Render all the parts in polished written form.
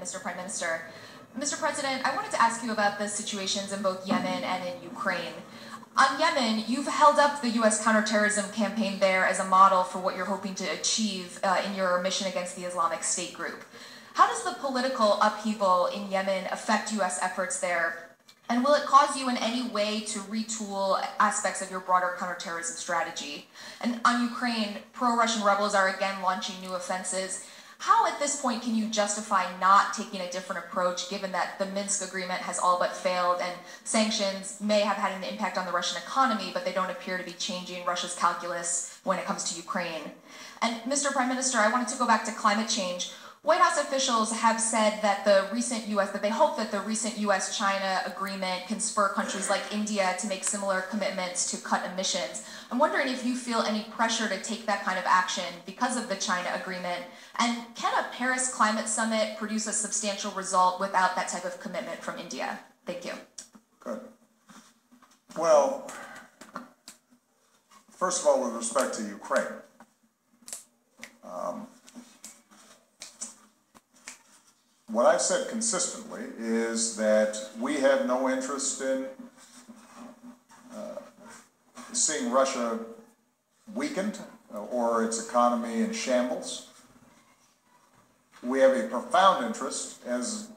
Mr. Prime Minister. Mr. President, I wanted to ask you about the situations in both Yemen and in Ukraine. On Yemen, you've held up the U.S. counterterrorism campaign there as a model for what you're hoping to achieve in your mission against the Islamic State group. How does the political upheaval in Yemen affect U.S. efforts there? And will it cause you in any way to retool aspects of your broader counterterrorism strategy? And on Ukraine, pro-Russian rebels are again launching new offenses. How at this point can you justify not taking a different approach given that the Minsk agreement has all but failed and sanctions may have had an impact on the Russian economy, but they don't appear to be changing Russia's calculus when it comes to Ukraine? And Mr. Prime Minister, I wanted to go back to climate change. White House officials have said that they hope that the recent U.S.-China agreement can spur countries like India to make similar commitments to cut emissions. I'm wondering if you feel any pressure to take that kind of action because of the China agreement, and can a Paris climate summit produce a substantial result without that type of commitment from India? Thank you. Good. Well, first of all, with respect to Ukraine, what I've said consistently is that we have no interest in seeing Russia weakened or its economy in shambles. We have a profound interest, as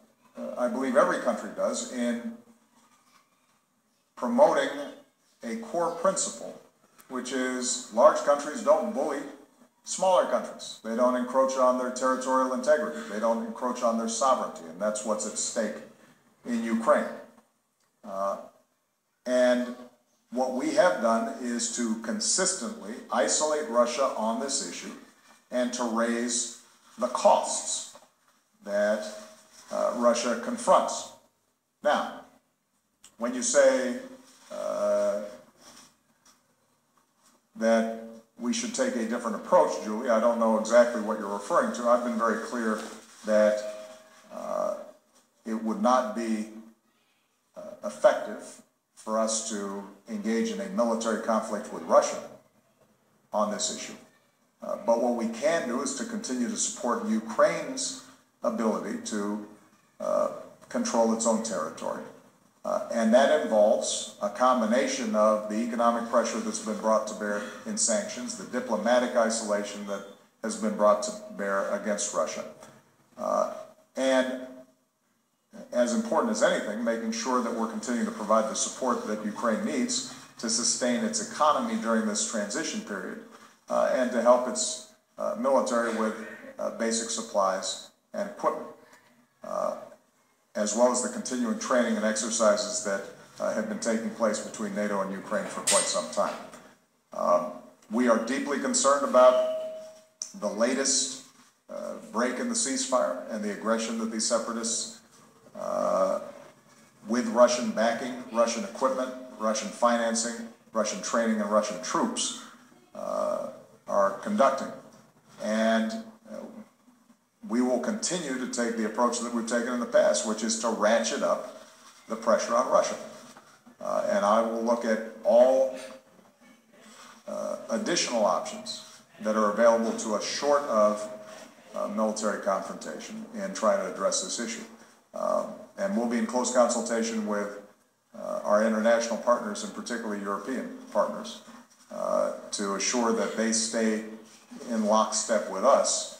I believe every country does, in promoting a core principle, which is large countries don't bully smaller countries. They don't encroach on their territorial integrity. They don't encroach on their sovereignty, and that's what's at stake in Ukraine. And what we have done is to consistently isolate Russia on this issue and to raise the costs that Russia confronts. Now, when you say that we should take a different approach, Julie, I don't know exactly what you're referring to. I've been very clear that it would not be effective for us to engage in a military conflict with Russia on this issue. But what we can do is to continue to support Ukraine's ability to control its own territory. And that involves a combination of the economic pressure that's been brought to bear in sanctions, the diplomatic isolation that has been brought to bear against Russia, and as important as anything, making sure that we're continuing to provide the support that Ukraine needs to sustain its economy during this transition period, and to help its military with basic supplies and equipment, as well as the continuing training and exercises that have been taking place between NATO and Ukraine for quite some time. We are deeply concerned about the latest break in the ceasefire and the aggression that these separatists, with Russian backing, Russian equipment, Russian financing, Russian training, and Russian troops, are conducting. And we will continue to take the approach that we've taken in the past, which is to ratchet up the pressure on Russia. And I will look at all additional options that are available to us short of military confrontation in trying to address this issue. And we'll be in close consultation with our international partners, and particularly European partners, to assure that they stay in lockstep with us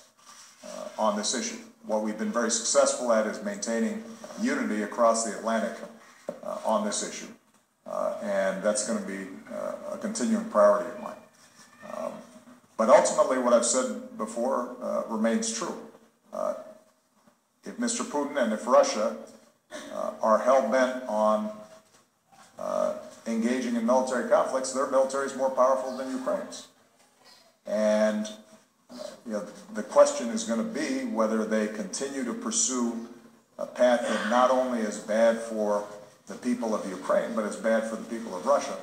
on this issue. What we've been very successful at is maintaining unity across the Atlantic on this issue. And that's going to be a continuing priority of mine. But ultimately, what I've said before remains true. If Mr. Putin and if Russia are hell-bent on engaging in military conflicts, their military is more powerful than Ukraine's. And the question is going to be whether they continue to pursue a path that not only is bad for the people of Ukraine, but is bad for the people of Russia.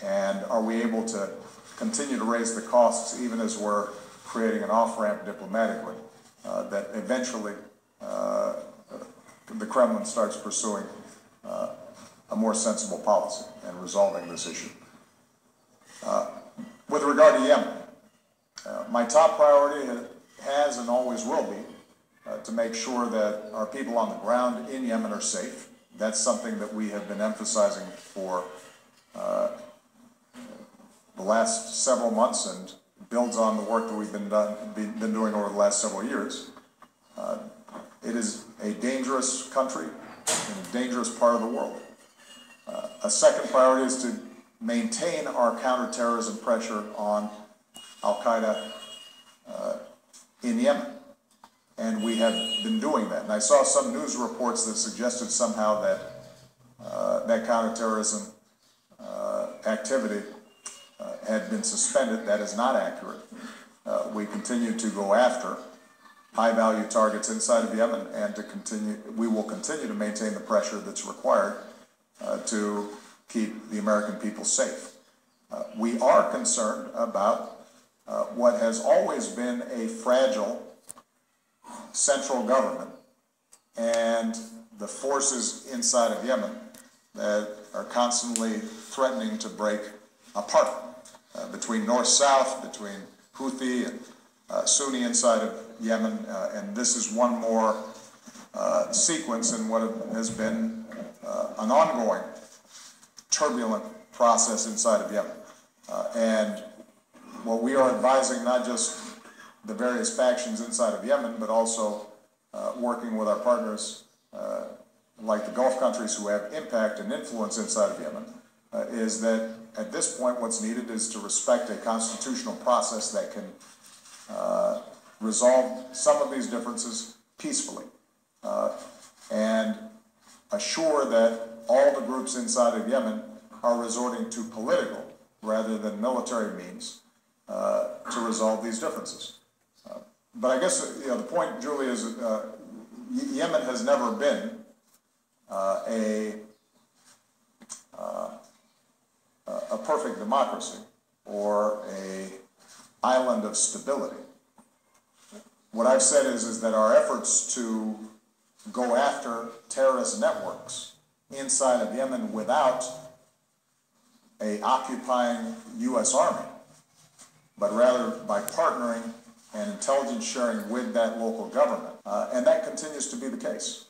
And are we able to continue to raise the costs even as we're creating an off-ramp diplomatically that eventually the Kremlin starts pursuing a more sensible policy and resolving this issue. With regard to Yemen, my top priority has and always will be to make sure that our people on the ground in Yemen are safe. That's something that we have been emphasizing for the last several months and builds on the work that we've been doing over the last several years. It is a dangerous country in a dangerous part of the world. A second priority is to maintain our counterterrorism pressure on Al-Qaeda in Yemen. And we have been doing that. And I saw some news reports that suggested somehow that that counterterrorism activity had been suspended. That is not accurate. We continue to go after high-value targets inside of Yemen, and we will continue to maintain the pressure that's required to keep the American people safe. We are concerned about what has always been a fragile central government and the forces inside of Yemen that are constantly threatening to break apart between north-south, between Houthi and Sunni inside of Yemen, and this is one more sequence in what has been an ongoing turbulent process inside of Yemen. And what we are advising, not just the various factions inside of Yemen, but also working with our partners like the Gulf countries who have impact and influence inside of Yemen, is that at this point what's needed is to respect a constitutional process that can resolve some of these differences peacefully and assure that all the groups inside of Yemen are resorting to political rather than military means to resolve these differences. But I guess the point, Julie, is Yemen has never been a perfect democracy or an island of stability. What I've said is that our efforts to go after terrorist networks inside of Yemen without an occupying U.S. Army, but rather by partnering and intelligence sharing with that local government. And that continues to be the case.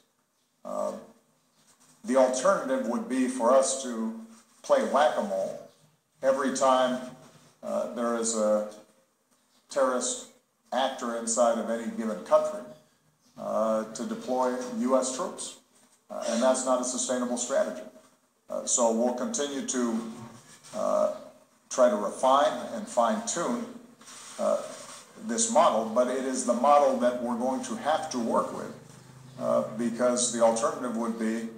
The alternative would be for us to play whack-a-mole every time there is a terrorist actor inside of any given country to deploy U.S. troops. And that's not a sustainable strategy. So we'll continue to try to refine and fine-tune this model, but it is the model that we're going to have to work with because the alternative would be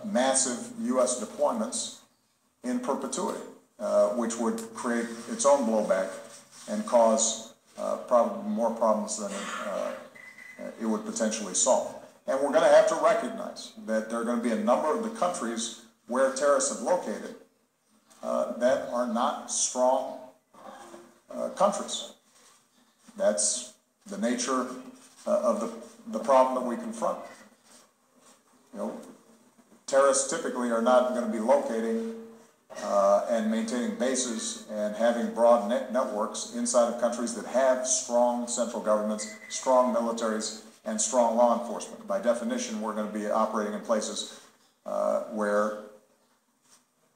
massive U.S. deployments in perpetuity, which would create its own blowback and cause probably more problems than it would potentially solve. And we're going to have to recognize that there are going to be a number of the countries where terrorists have located that are not strong countries. That's the nature of the problem that we confront. Terrorists typically are not going to be locating and maintaining bases and having broad networks inside of countries that have strong central governments, strong militaries, and strong law enforcement. By definition, we're going to be operating in places where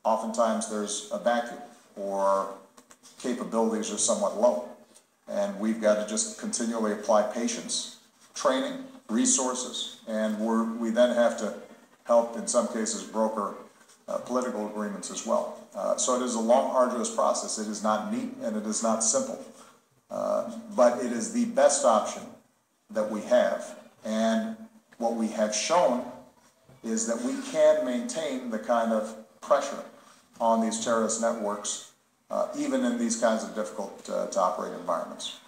oftentimes there's a vacuum or capabilities are somewhat low. And we've got to just continually apply patience, training, resources, and we then have to help, in some cases, broker political agreements as well. So it is a long, arduous process. It is not neat and it is not simple. But it is the best option that we have. And what we have shown is that we can maintain the kind of pressure on these terrorist networks even in these kinds of difficult to operate environments.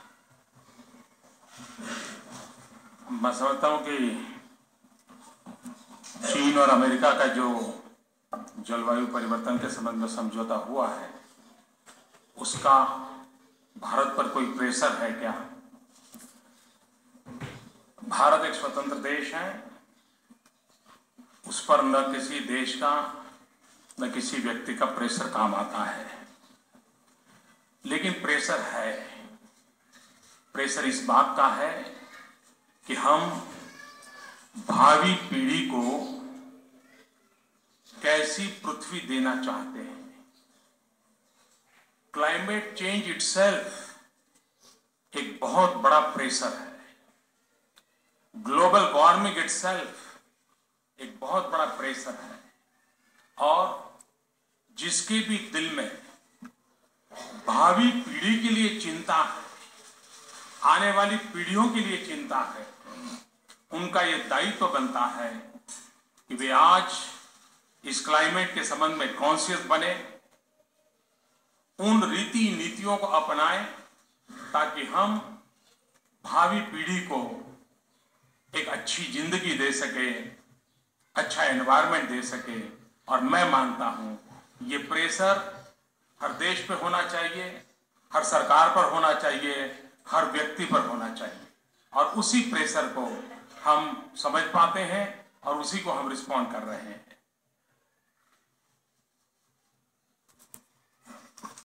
मैं समझता हूँ कि चीन और America का जो जलवायु परिवर्तन के संबंध में समझौता हुआ है, उसका भारत पर कोई प्रेशर है क्या? भारत एक स्वतंत्र देश है, उस पर न किसी देश का न किसी व्यक्ति का प्रेशर काम आता है, लेकिन प्रेशर है। प्रेशर इस बात का है कि हम भावी पीढ़ी को कैसी पृथ्वी देना चाहते हैं। क्लाइमेट चेंज इटसेल्फ एक बहुत बड़ा प्रेशर है। ग्लोबल वार्मिंग इटसेल्फ एक बहुत बड़ा प्रेशर है, और जिसके भी दिल में भावी पीढ़ी के लिए चिंता है, आने वाली पीढ़ियों के लिए चिंता है, उनका ये दायित्व बनता है कि वे आज इस क्लाइमेट के संबंध में कॉन्शियस बने, उन रीति नीतियों को अपनाएं, ताकि हम भावी पीढ़ी को एक अच्छी जिंदगी दे सके, अच्छा एनवायरनमेंट दे सके। और मैं मानता हूं ये प्रेशर हर देश पे होना चाहिए, हर सरकार पर होना चाहिए, हर व्यक्ति पर होना चाहिए, और उसी प्रेशर को हम समझ पाते हैं और उसी को हम रिस्पॉन्ड कर रहे हैं।